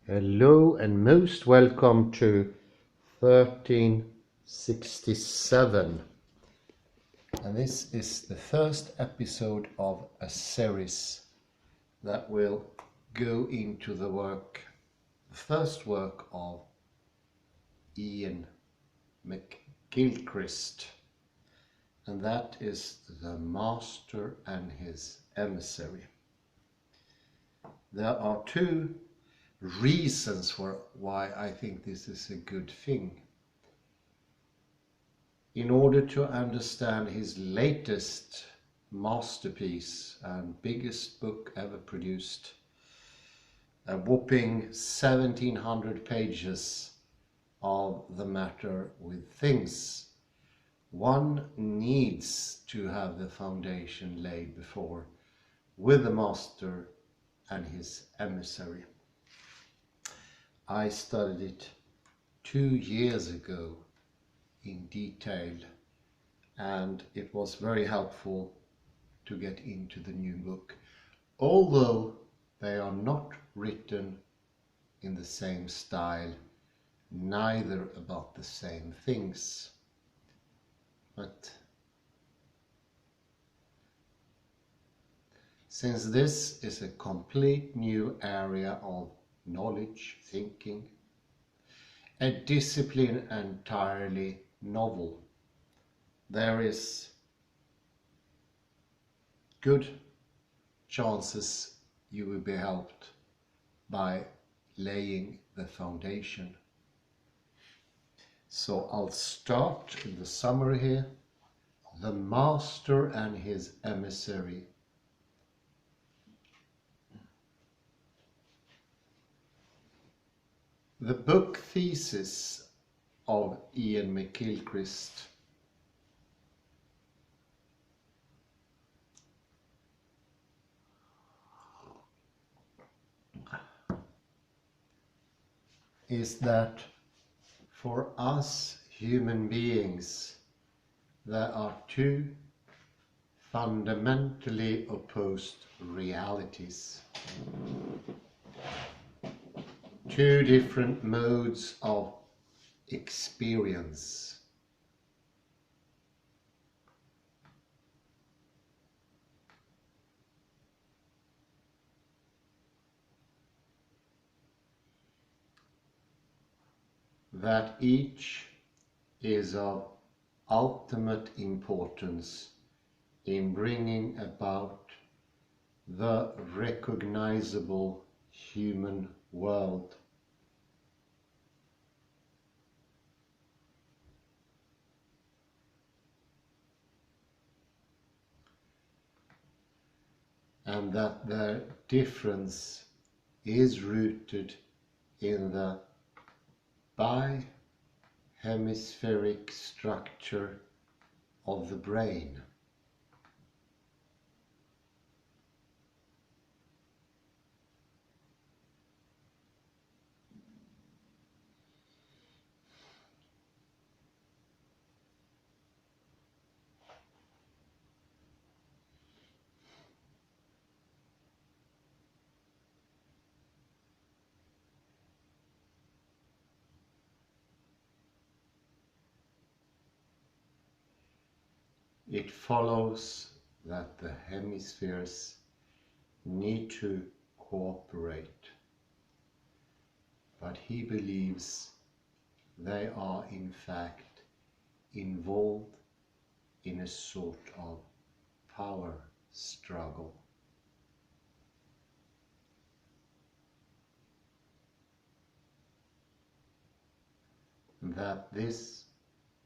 Hello and most welcome to 1367. And this is the first episode of a series that will go into the first work of Iain McGilchrist, and that is The Master and His Emissary. There are two reasons for why I think this is a good thing. In order to understand his latest masterpiece and biggest book ever produced, a whopping 1700 pages of the matter with things, one needs to have the foundation laid before with the master and his emissary. I studied it 2 years ago in detail, and it was very helpful to get into the new book, although they are not written in the same style, neither about the same things. But since this is a complete new area of knowledge, thinking, a discipline entirely novel, there is good chances you will be helped by laying the foundation. So I'll start in the summary here. The Master and His Emissary. The book thesis of Iain McGilchrist is that for us human beings there are two fundamentally opposed realities, two different modes of experience. That each is of ultimate importance in bringing about the recognizable human world. And that their difference is rooted in the bi-hemispheric structure of the brain. It follows that the hemispheres need to cooperate, but he believes they are in fact involved in a sort of power struggle. That this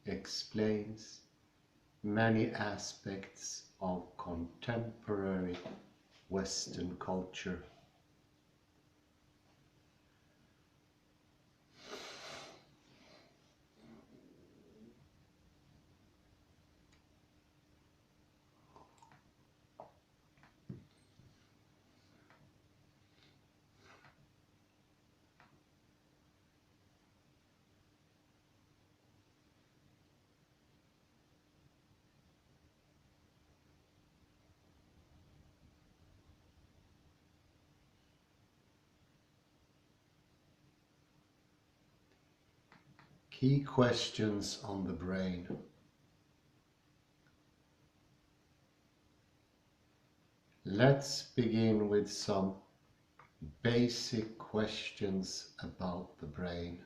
explains many aspects of contemporary Western culture. Key questions on the brain. Let's begin with some basic questions about the brain.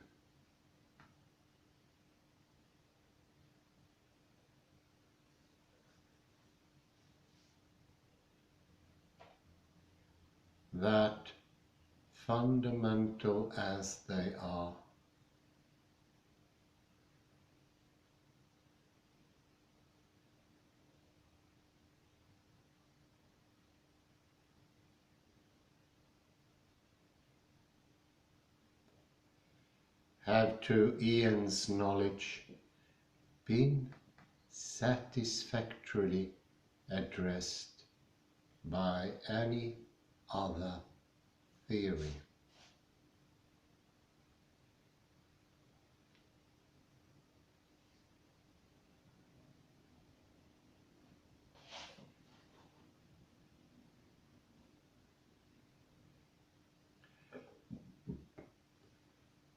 That, fundamental as they are, have to Iain's knowledge been satisfactorily addressed by any other theory?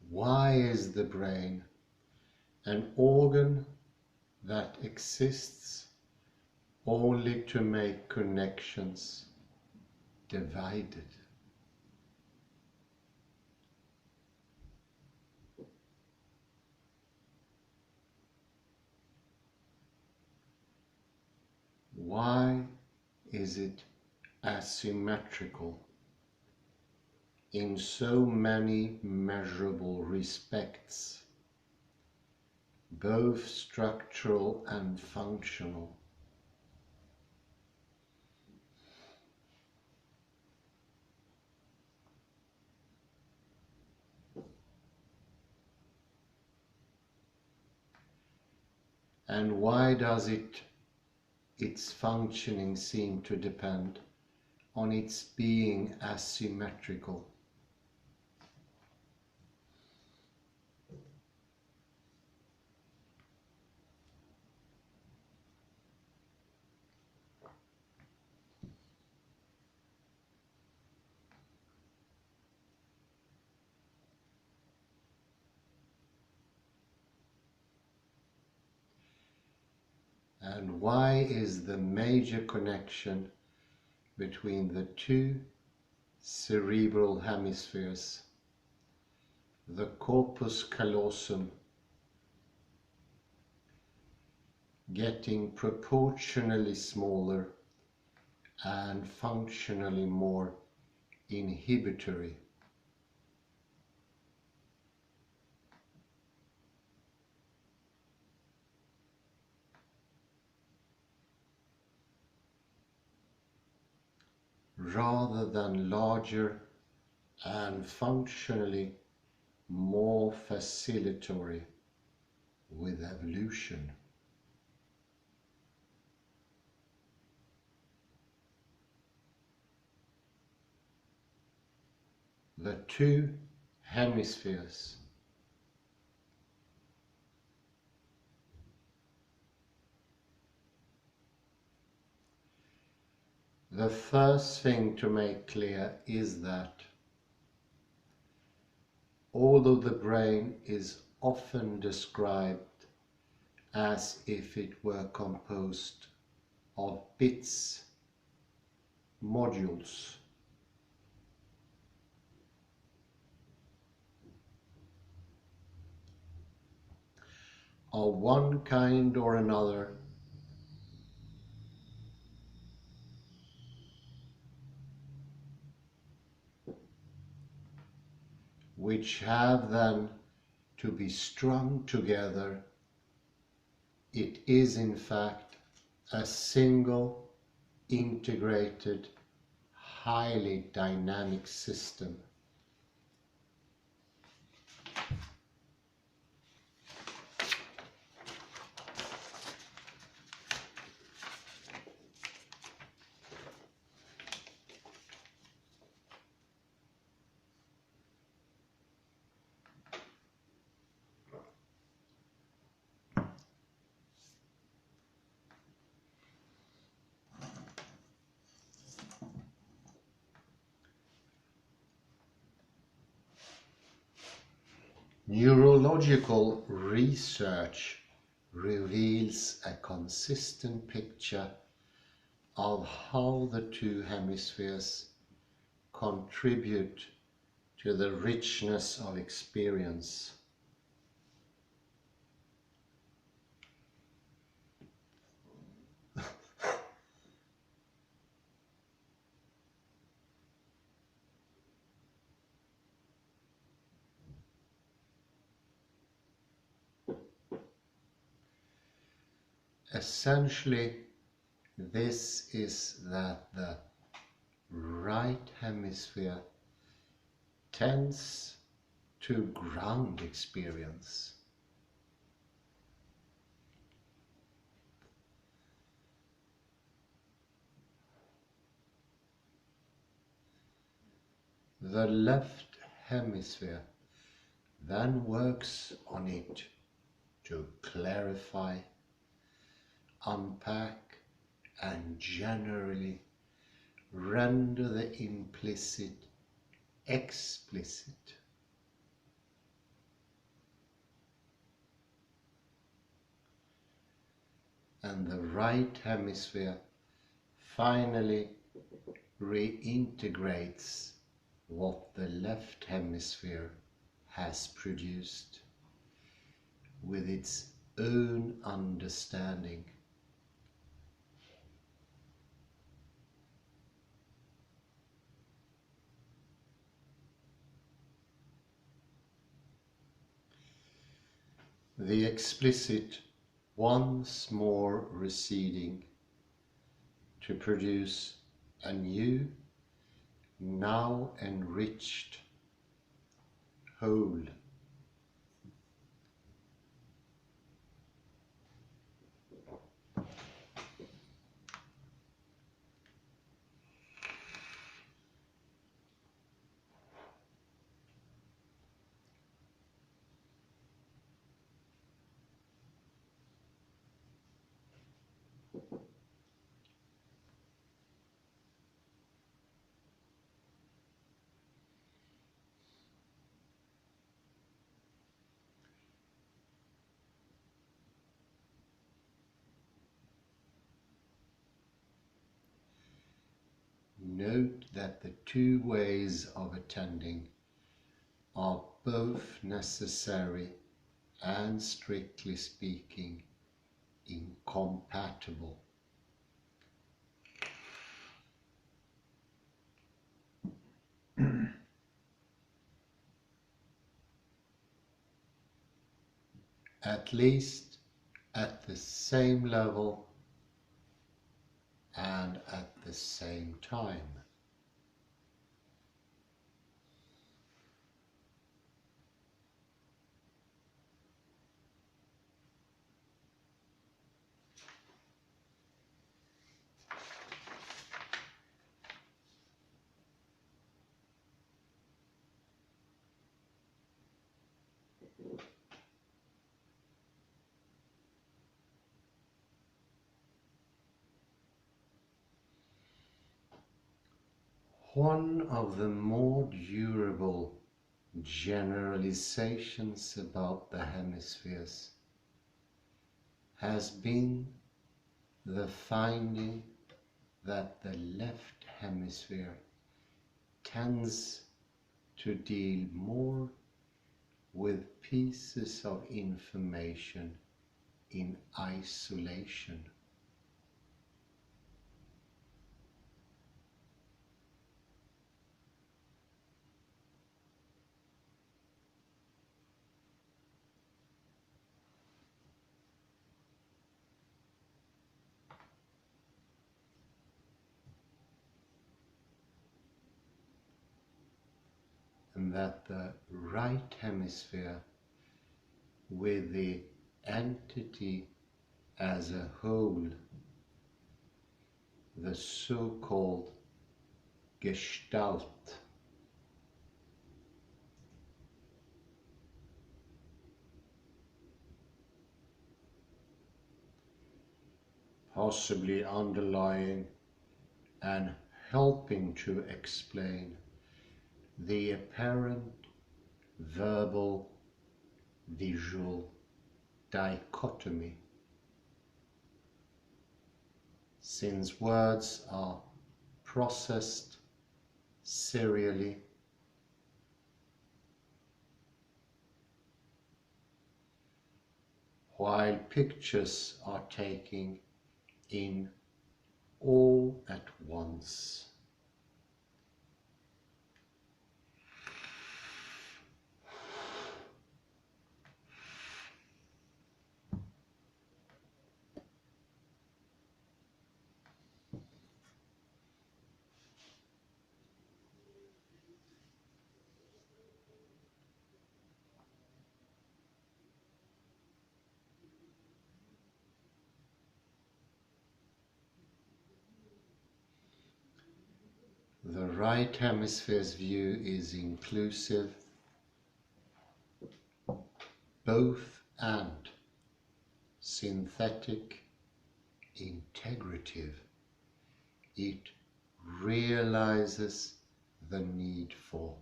Why is the brain an organ that exists only to make connections divided? Why is it asymmetrical in so many measurable respects, both structural and functional? And why does its functioning seem to depend on its being asymmetrical? And why is the major connection between the two cerebral hemispheres, the corpus callosum, getting proportionally smaller and functionally more inhibitory? Rather than larger and functionally more facilitatory with evolution? The two hemispheres, the first thing to make clear is that although the brain is often described as if it were composed of bits, modules, of one kind or another, which have then to be strung together, it is in fact a single, integrated, highly dynamic system. Neurological research reveals a consistent picture of how the two hemispheres contribute to the richness of experience. Essentially, this is that the right hemisphere tends to ground experience. The left hemisphere then works on it to clarify, unpack, and generally render the implicit explicit. And the right hemisphere finally reintegrates what the left hemisphere has produced with its own understanding. The explicit once more receding to produce a new, now enriched whole. Note that the two ways of attending are both necessary and, strictly speaking, incompatible. At least at the same level and at the same time. One of the more durable generalizations about the hemispheres has been the finding that the left hemisphere tends to deal more with pieces of information in isolation. And that the right hemisphere, with the entity as a whole, the so-called Gestalt, possibly underlying and helping to explain the apparent verbal visual dichotomy, since words are processed serially, while pictures are taking in all at once. The right hemisphere's view is inclusive, both and synthetic, integrative. It realizes the need for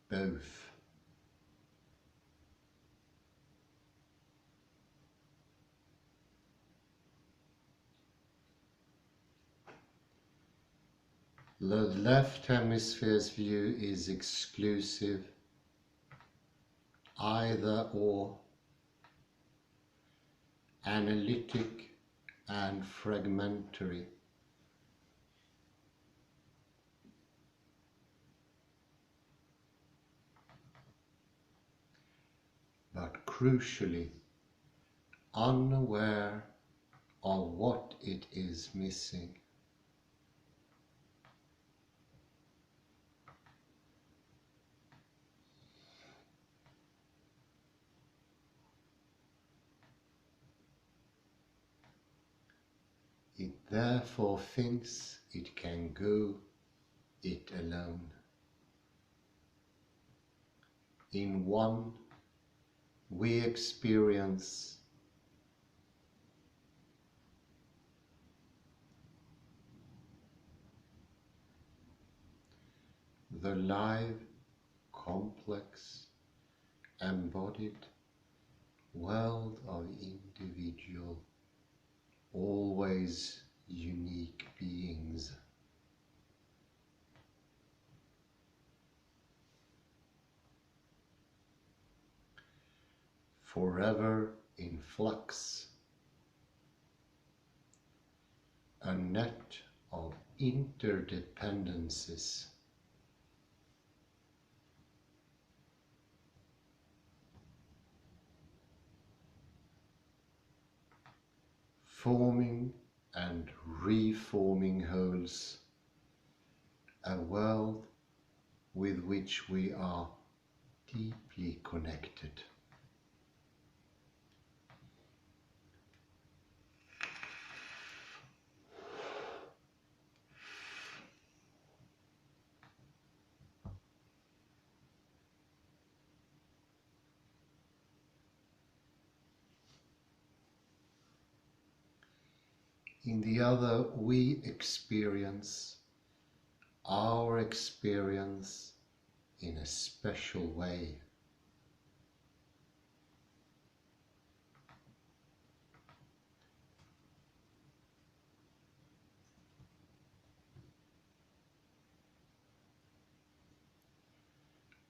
both. The left hemisphere's view is exclusive, either or, analytic and fragmentary. But crucially, unaware of what it is missing. It therefore thinks it can go it alone. In one, we experience the live, complex, embodied world of individual, always unique beings. Forever in flux, a net of interdependencies, forming and reforming wholes, a world with which we are deeply connected. In the other, we experience our experience in a special way.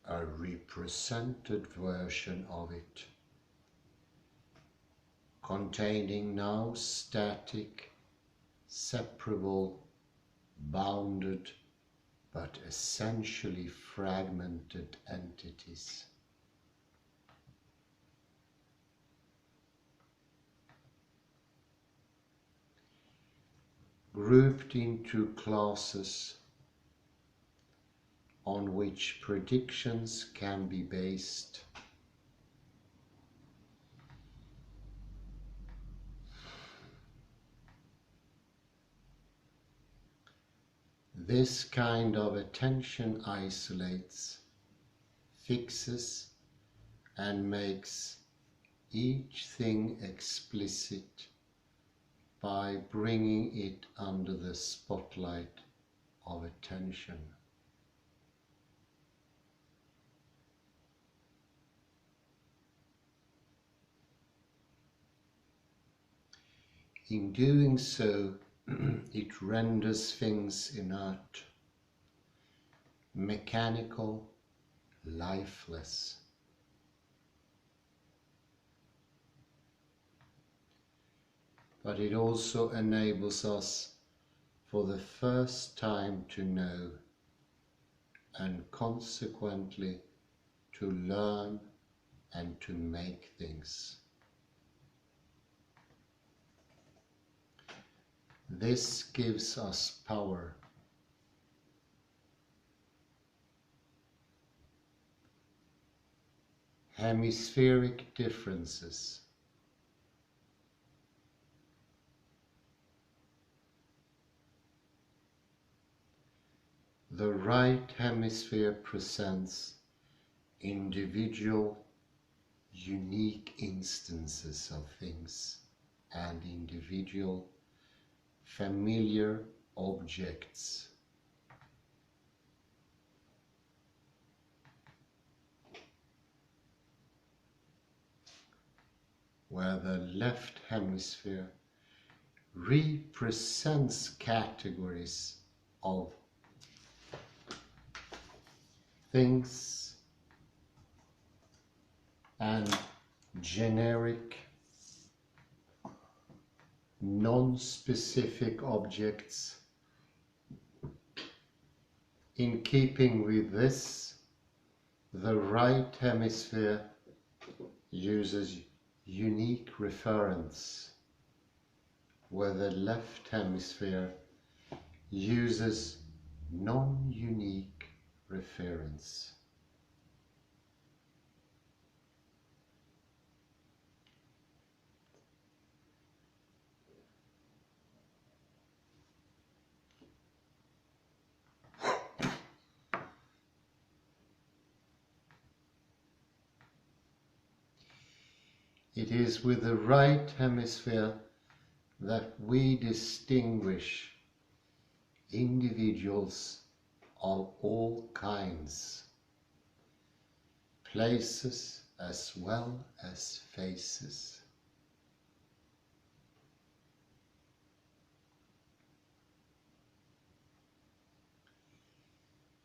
A represented version of it, containing now static, separable, bounded, but essentially fragmented entities. Grouped into classes on which predictions can be based. This kind of attention isolates, fixes, and makes each thing explicit by bringing it under the spotlight of attention. In doing so, it renders things inert, mechanical, lifeless. But it also enables us for the first time to know and consequently to learn and to make things. This gives us power. Hemispheric differences. The right hemisphere presents individual, unique instances of things and individual, familiar objects. Where the left hemisphere represents categories of things and generic, non-specific objects. In keeping with this, the right hemisphere uses unique reference, where the left hemisphere uses non-unique reference. It is with the right hemisphere that we distinguish individuals of all kinds, places as well as faces.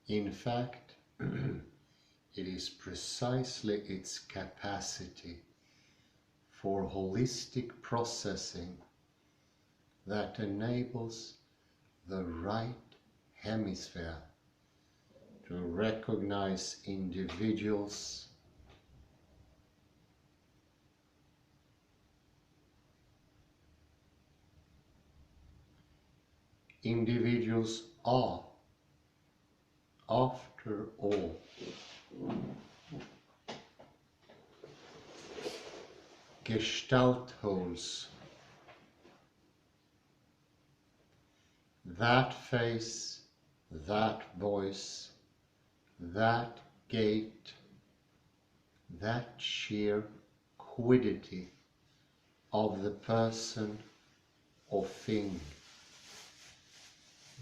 In fact, it is precisely its capacity for holistic processing that enables the right hemisphere to recognize individuals are, after all, gestalt holes. That face, that voice, that gait, that sheer quiddity of the person or thing,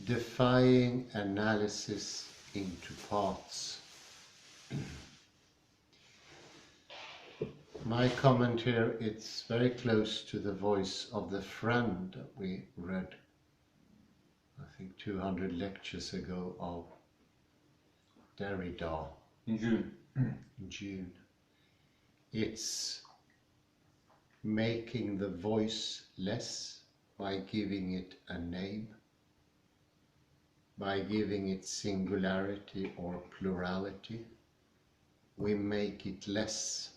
defying analysis into parts. My comment here, it's very close to the voice of the friend that we read, I think 200 lectures ago, of Derrida. In June. In June. It's making the voice less by giving it a name, by giving it singularity or plurality. We make it less.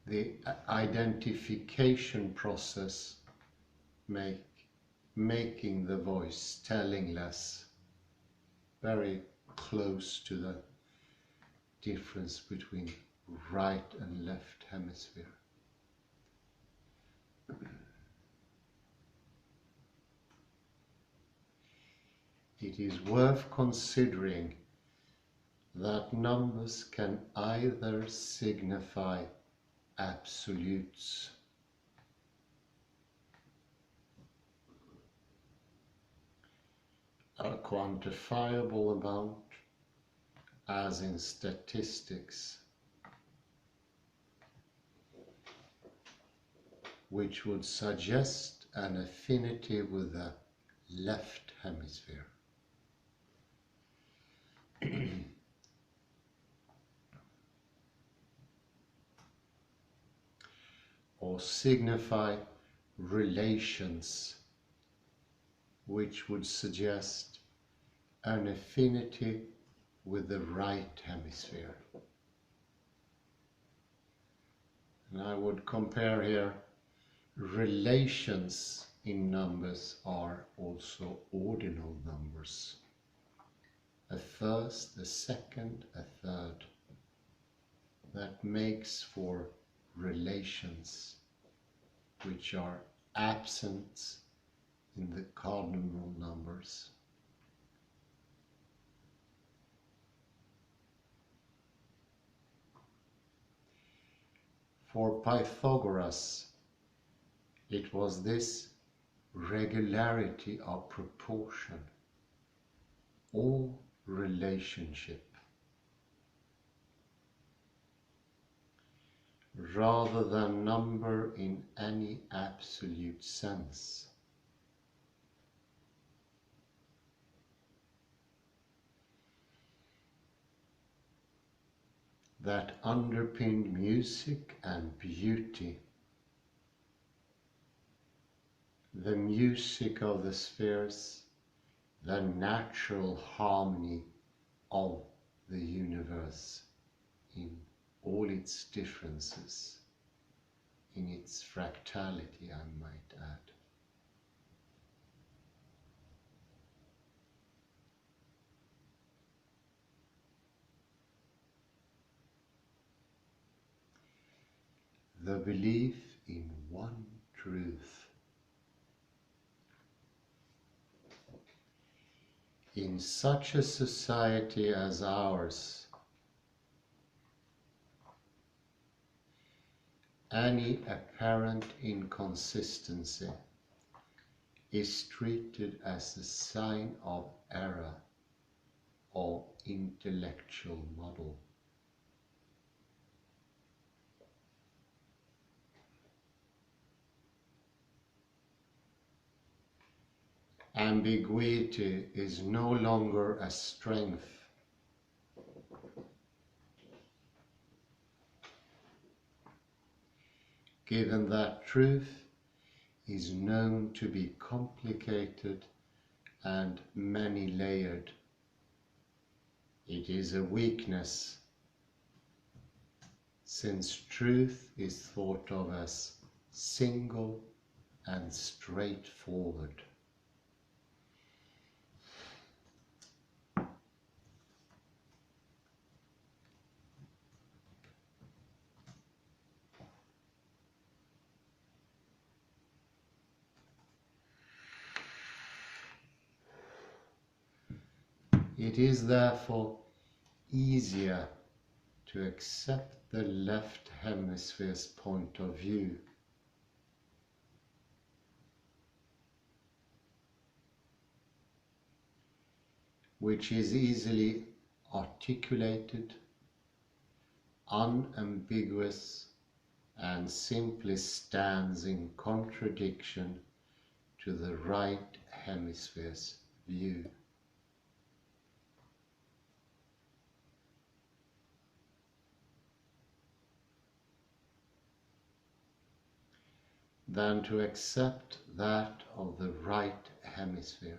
The identification process making the voice, telling less, very close to the difference between right and left hemisphere. It is worth considering that numbers can either signify absolutes, a quantifiable amount, as in statistics, which would suggest an affinity with the left hemisphere. Or signify relations which would suggest an affinity with the right hemisphere. And I would compare here, relations in numbers are also ordinal numbers. A first, a second, a third. That makes for relations which are absent in the cardinal numbers. For Pythagoras, it was this regularity of proportion, or relationship, rather than number in any absolute sense. That underpinned music and beauty, the music of the spheres, the natural harmony of the universe in all its differences, in its fractality, I might add. The belief in one truth. In such a society as ours, any apparent inconsistency is treated as a sign of error or intellectual muddle. Ambiguity is no longer a strength. Given that truth is known to be complicated and many-layered, it is a weakness, since truth is thought of as single and straightforward. It is therefore easier to accept the left hemisphere's point of view, which is easily articulated, unambiguous, and simply stands in contradiction to the right hemisphere's view. Than to accept that of the right hemisphere.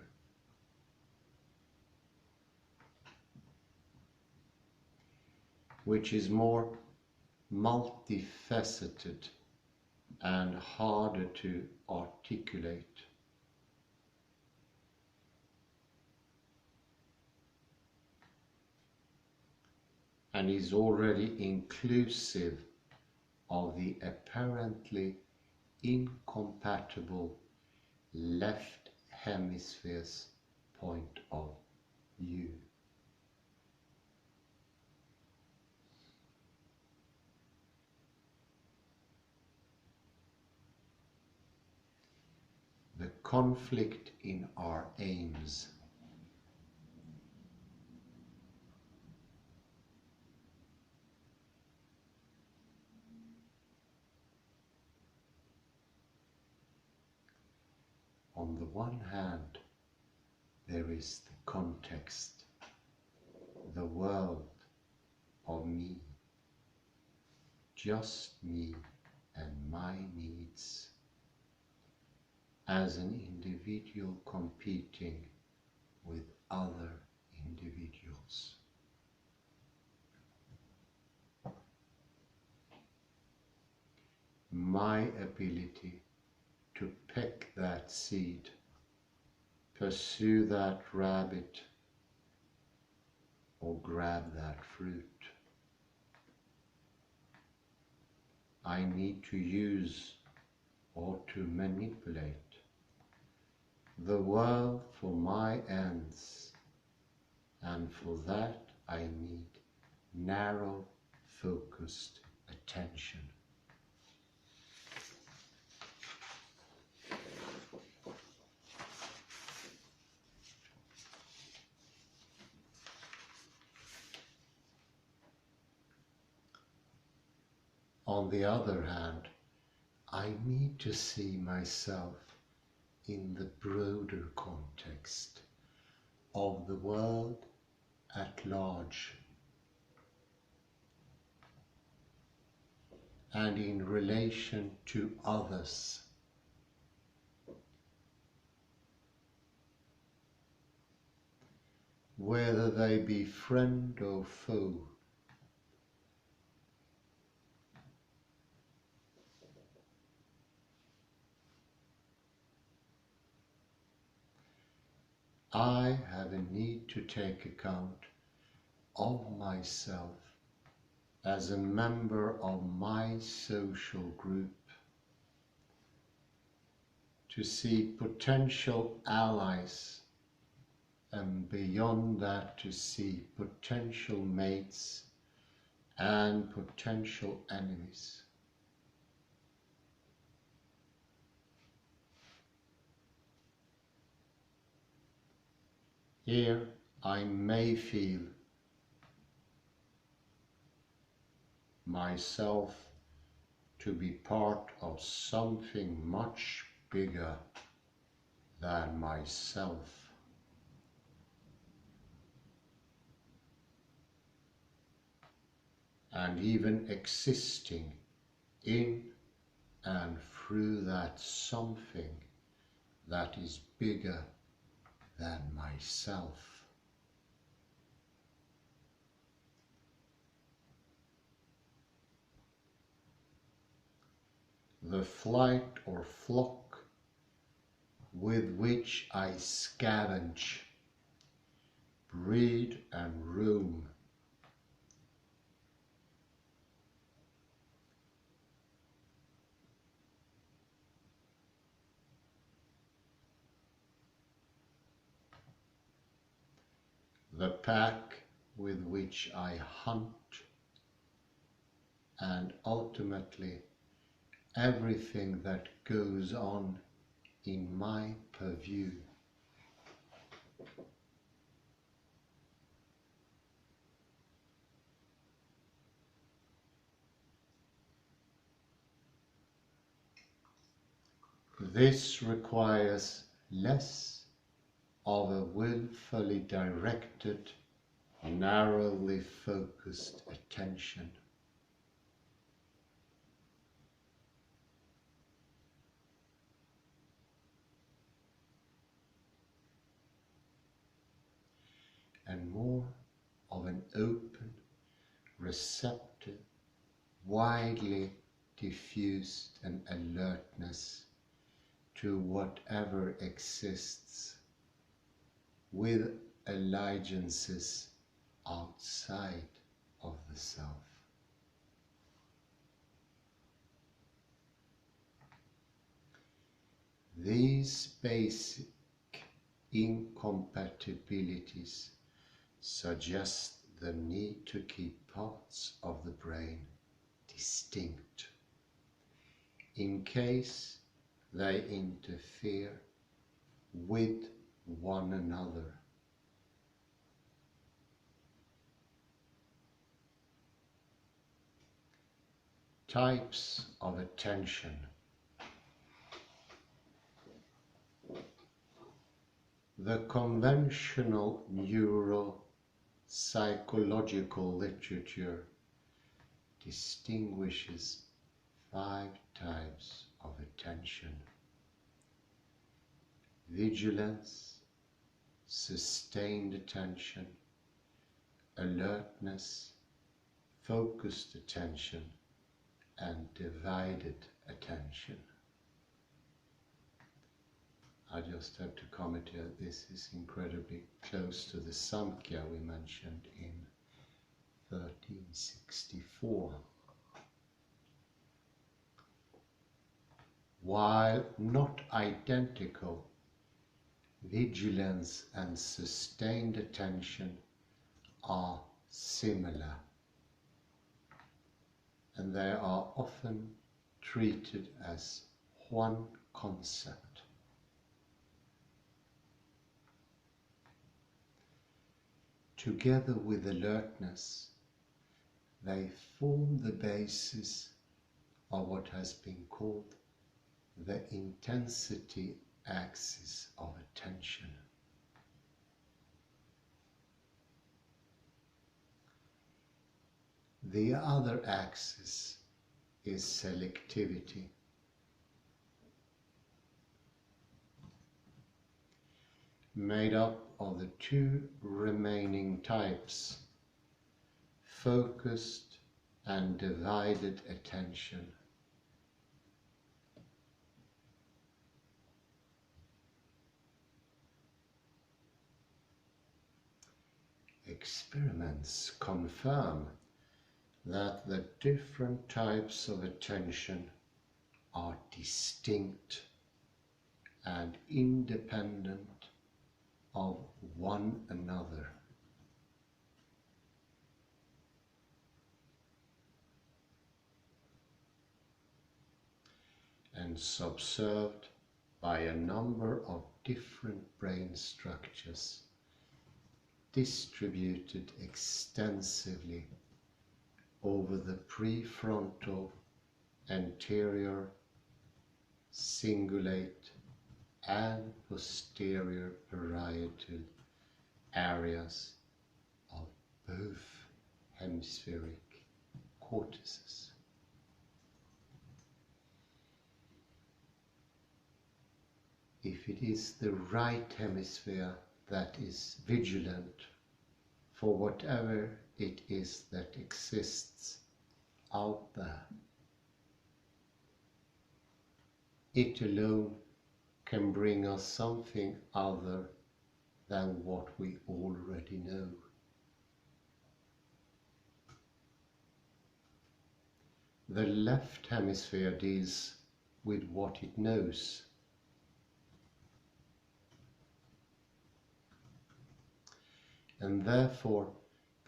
Which is more multifaceted and harder to articulate. And is already inclusive of the apparently incompatible left hemisphere's point of view. The conflict in our aims. On the one hand, there is the context, the world of me, just me and my needs, as an individual competing with other individuals. My ability to peck that seed, pursue that rabbit, or grab that fruit. I need to use or to manipulate the world for my ends, and for that I need narrow, focused attention. On the other hand, I need to see myself in the broader context of the world at large, and in relation to others. Whether they be friend or foe, I have a need to take account of myself as a member of my social group, to see potential allies, and beyond that to see potential mates and potential enemies. Here I may feel myself to be part of something much bigger than myself. And even existing in and through that something that is bigger than myself. The flight or flock with which I scavenge, breed and roam, the pack with which I hunt, and ultimately everything that goes on in my purview. This requires less of a willfully directed, narrowly focused attention. And more of an open, receptive, widely diffused and alertness to whatever exists, with allegiances outside of the self. These basic incompatibilities suggest the need to keep parts of the brain distinct, in case they interfere with one another. Types of attention. The conventional neuropsychological literature distinguishes 5 types of attention: vigilance, sustained attention, alertness, focused attention, and divided attention. I just have to comment here, this is incredibly close to the Samkhya we mentioned in 1364. While not identical, vigilance and sustained attention are similar, and they are often treated as one concept. Together with alertness, they form the basis of what has been called the intensity axis of attention. The other axis is selectivity. Made up of the 2 remaining types, focused and divided attention. Experiments confirm that the different types of attention are distinct and independent of one another. And subserved by a number of different brain structures distributed extensively over the prefrontal, anterior, cingulate and posterior parietal areas of both hemispheric cortices. If it is the right hemisphere that is vigilant for whatever it is that exists out there, it alone can bring us something other than what we already know. The left hemisphere deals with what it knows. And therefore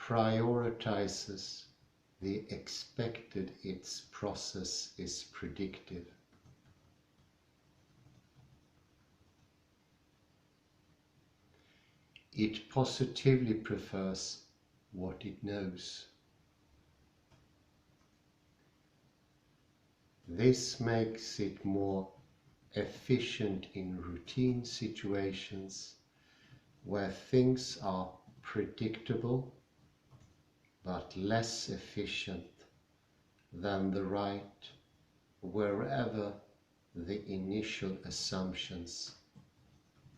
prioritizes the expected its process is predictive. It positively prefers what it knows. This makes it more efficient in routine situations where things are predictable but less efficient than the right wherever the initial assumptions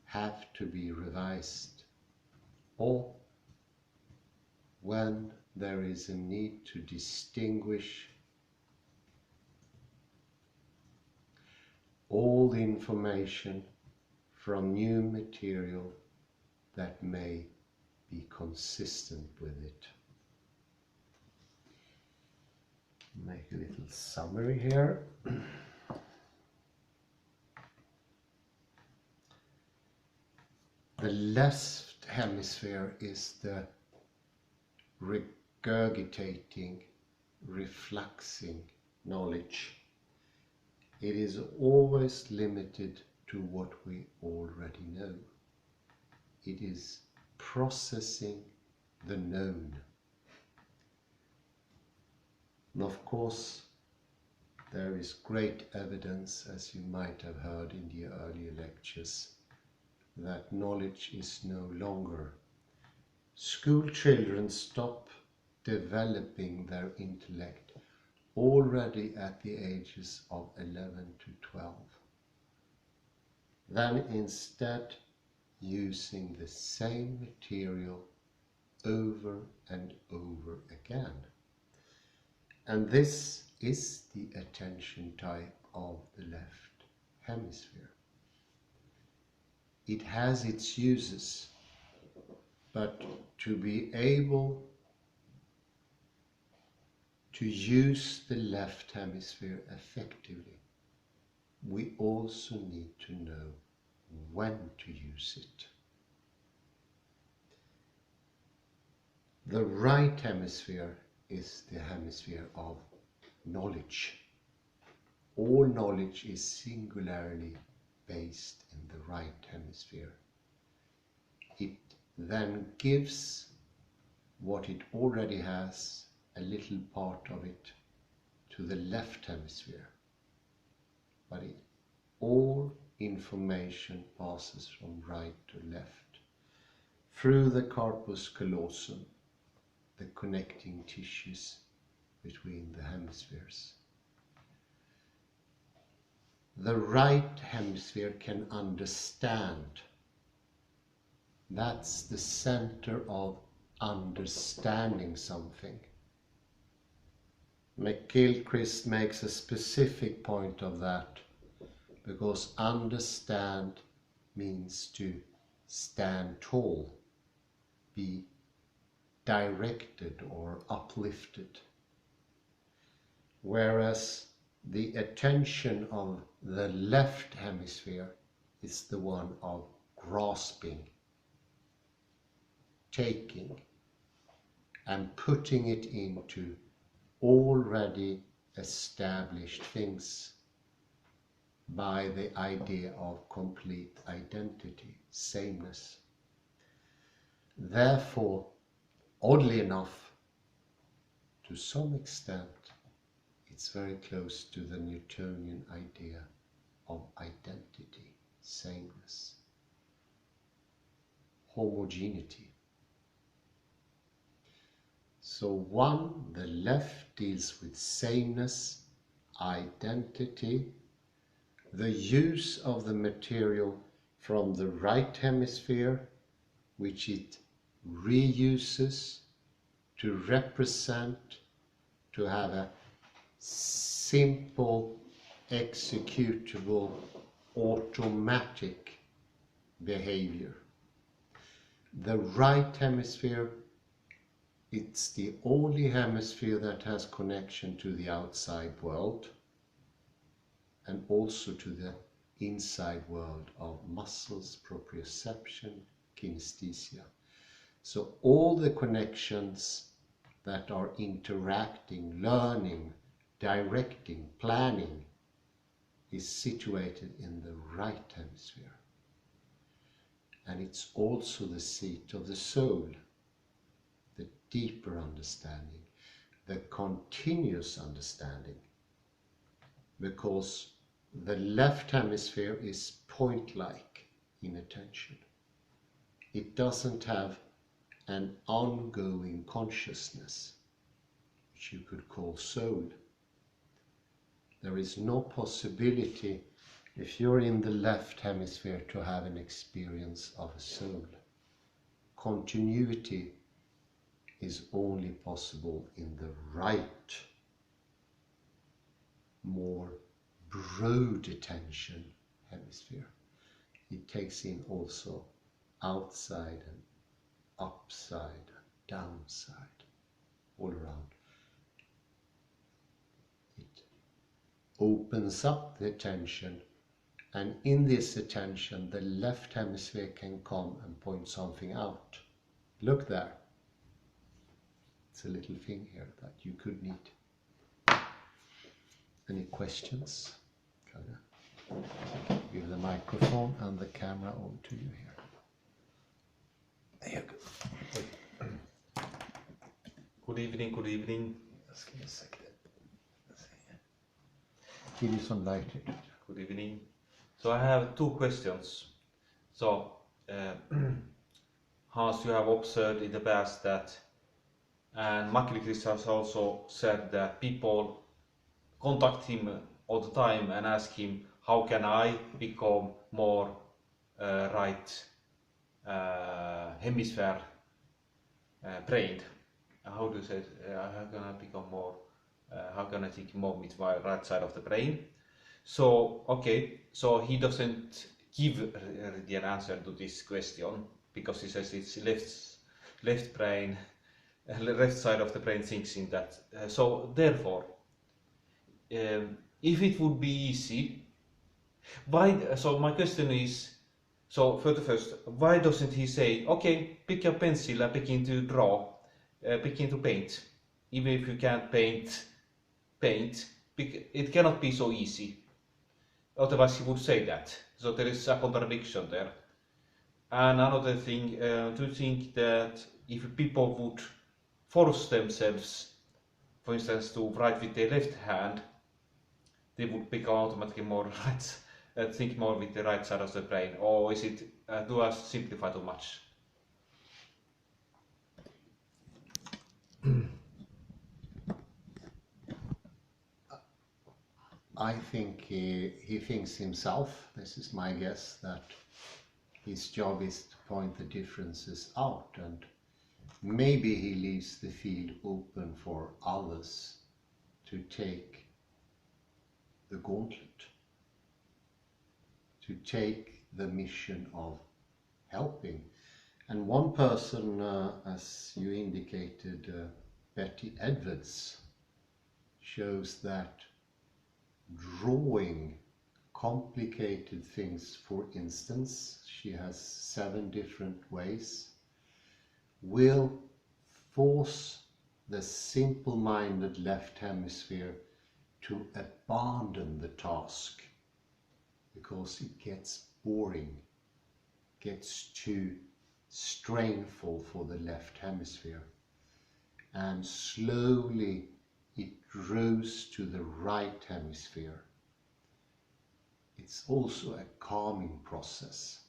have to be revised, or when there is a need to distinguish all the information from new material that may be consistent with it. Make a little summary here. The left hemisphere is the regurgitating, refluxing knowledge. It is always limited to what we already know. It is processing the known. And of course, there is great evidence, as you might have heard in the earlier lectures, that knowledge is no longer. School children stop developing their intellect already at the ages of 11 to 12. Then instead using the same material over and over again. And this is the attention type of the left hemisphere. It has its uses, but to be able to use the left hemisphere effectively, we also need to know when to use it. The right hemisphere is the hemisphere of knowledge. All knowledge is singularly based in the right hemisphere. It then gives what it already has, a little part of it, to the left hemisphere. But all information passes from right to left through the corpus callosum, the connecting tissues between the hemispheres. The right hemisphere can understand. That's the center of understanding something. McGilchrist makes a specific point of that, because understand means to stand tall, be directed or uplifted. Whereas the attention of the left hemisphere is the one of grasping, taking, and putting it into already established things by the idea of complete identity, sameness. Therefore, oddly enough, to some extent, it's very close to the Newtonian idea of identity, sameness, homogeneity. So one, the left, deals with sameness, identity, the use of the material from the right hemisphere, which it reuses to represent, to have a simple, executable, automatic behavior. The right hemisphere, it's the only hemisphere that has connection to the outside world and also to the inside world of muscles, proprioception, kinesthesia. So all the connections that are interacting, learning, directing, planning is situated in the right hemisphere. And it's also the seat of the soul, the deeper understanding, the continuous understanding, because the left hemisphere is point-like in attention. It doesn't have an ongoing consciousness, which you could call soul. There is no possibility, if you're in the left hemisphere, to have an experience of a soul. Continuity is only possible in the right, more broad attention hemisphere. It takes in also outside and upside and downside, all around. It opens up the attention, and in this attention the left hemisphere can come and point something out. Look there. It's a little thing here that you could need. Any questions? Give the microphone and the camera on to you here. There you go. Good evening, good evening. Just give me a second. Give you some light here. Good evening. So I have two questions. So Hans, you have observed in the past that, and McGilchrist has also said that people contact him all the time and ask him, how can I become more right hemisphere brained? How do you say it? How can I become more, how can I think more with my right side of the brain? So, okay, so he doesn't give the answer to this question because he says it's left brain, left side of the brain thinks in that. So therefore, if it would be easy, why? So my question is, so for the first, why doesn't he say, okay, pick your pencil and begin to draw, begin to paint, even if you can't paint, it cannot be so easy. Otherwise he would say that. So there is a contradiction there. And another thing, to think that if people would force themselves, for instance, to write with their left hand, they would become automatically more right, think more with the right side of the brain. Or is it, do I simplify too much? I think he thinks himself, this is my guess, that his job is to point the differences out, and maybe he leaves the field open for others to take the gauntlet, to take the mission of helping. And one person, as you indicated, Betty Edwards, shows that drawing complicated things, for instance, she has 7 different ways, will force the simple-minded left hemisphere to abandon the task because it gets boring, gets too strainful for the left hemisphere, and slowly it grows to the right hemisphere. It's also a calming process.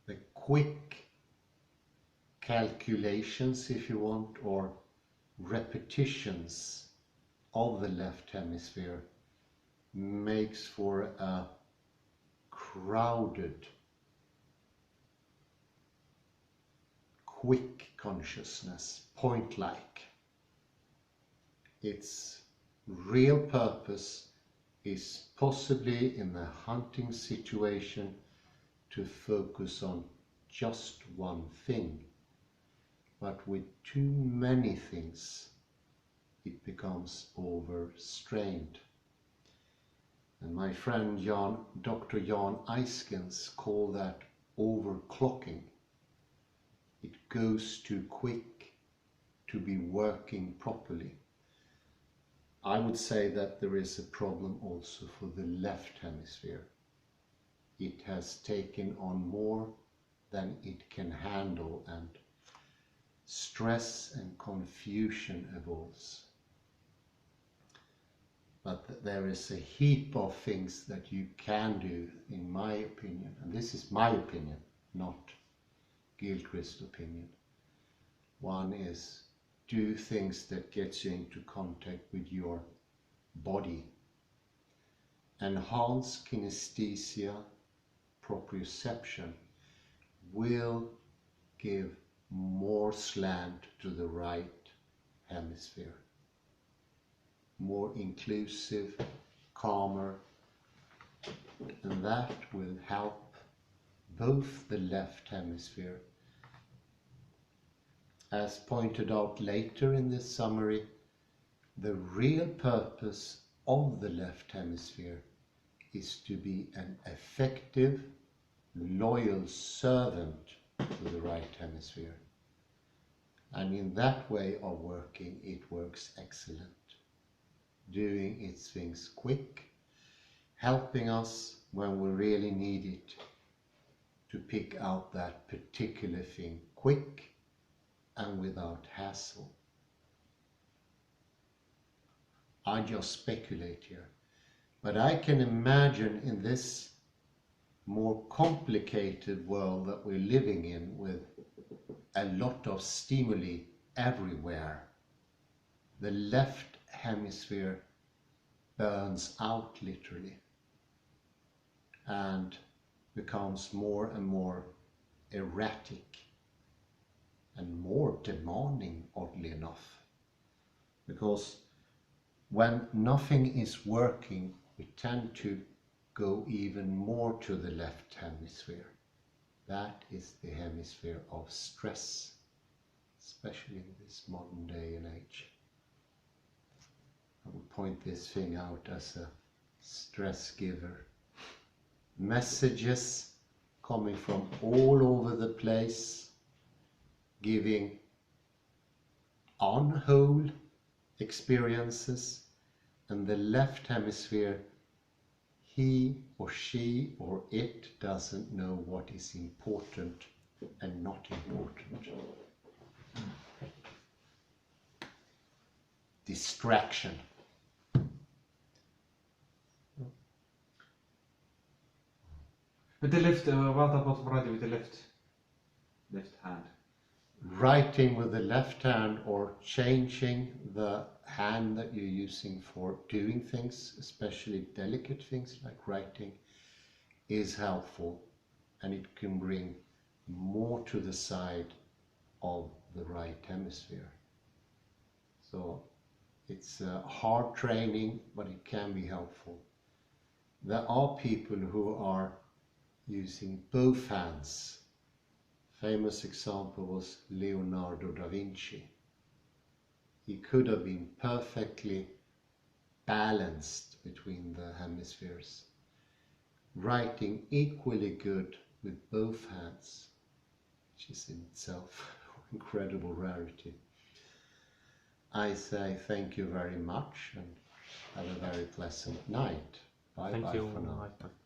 The quick calculations, if you want, or repetitions of the left hemisphere makes for a crowded, quick consciousness, point-like. Its real purpose is possibly in the hunting situation to focus on just one thing, but with too many things it becomes overstrained. And my friend Dr. Jan Eiskens called that overclocking. It goes too quick to be working properly. I would say that there is a problem also for the left hemisphere. It has taken on more than it can handle, and stress and confusion evolves. But there is a heap of things that you can do, in my opinion, and this is my opinion, not Gilchrist's opinion. One is do things that get you into contact with your body. Enhance kinesthesia, proprioception will give more slant to the right hemisphere. More inclusive, calmer, and that will help both the left hemisphere. As pointed out later in this summary, the real purpose of the left hemisphere is to be an effective, loyal servant to the right hemisphere. And in that way of working, it works excellent. Doing its things quick, helping us when we really need it to pick out that particular thing quick and without hassle. I just speculate here, but I can imagine in this more complicated world that we're living in, with a lot of stimuli everywhere, the left hemisphere burns out literally and becomes more and more erratic and more demanding, oddly enough. Because when nothing is working, we tend to go even more to the left hemisphere. That is the hemisphere of stress, especially in this modern day and age. I would point this thing out as a stress giver. Messages coming from all over the place, giving on whole experiences, and the left hemisphere, he or she or it doesn't know what is important and not important. Distraction. But the left, what about writing with the left hand? Writing with the left hand, or changing the hand that you're using for doing things, especially delicate things like writing, is helpful, and it can bring more to the side of the right hemisphere. So it's hard training, but it can be helpful. There are people who are using both hands. Famous example was Leonardo da Vinci. He could have been perfectly balanced between the hemispheres, writing equally good with both hands, which is in itself incredible rarity. I say thank you very much and have a very pleasant night. Bye bye for now. Thank you.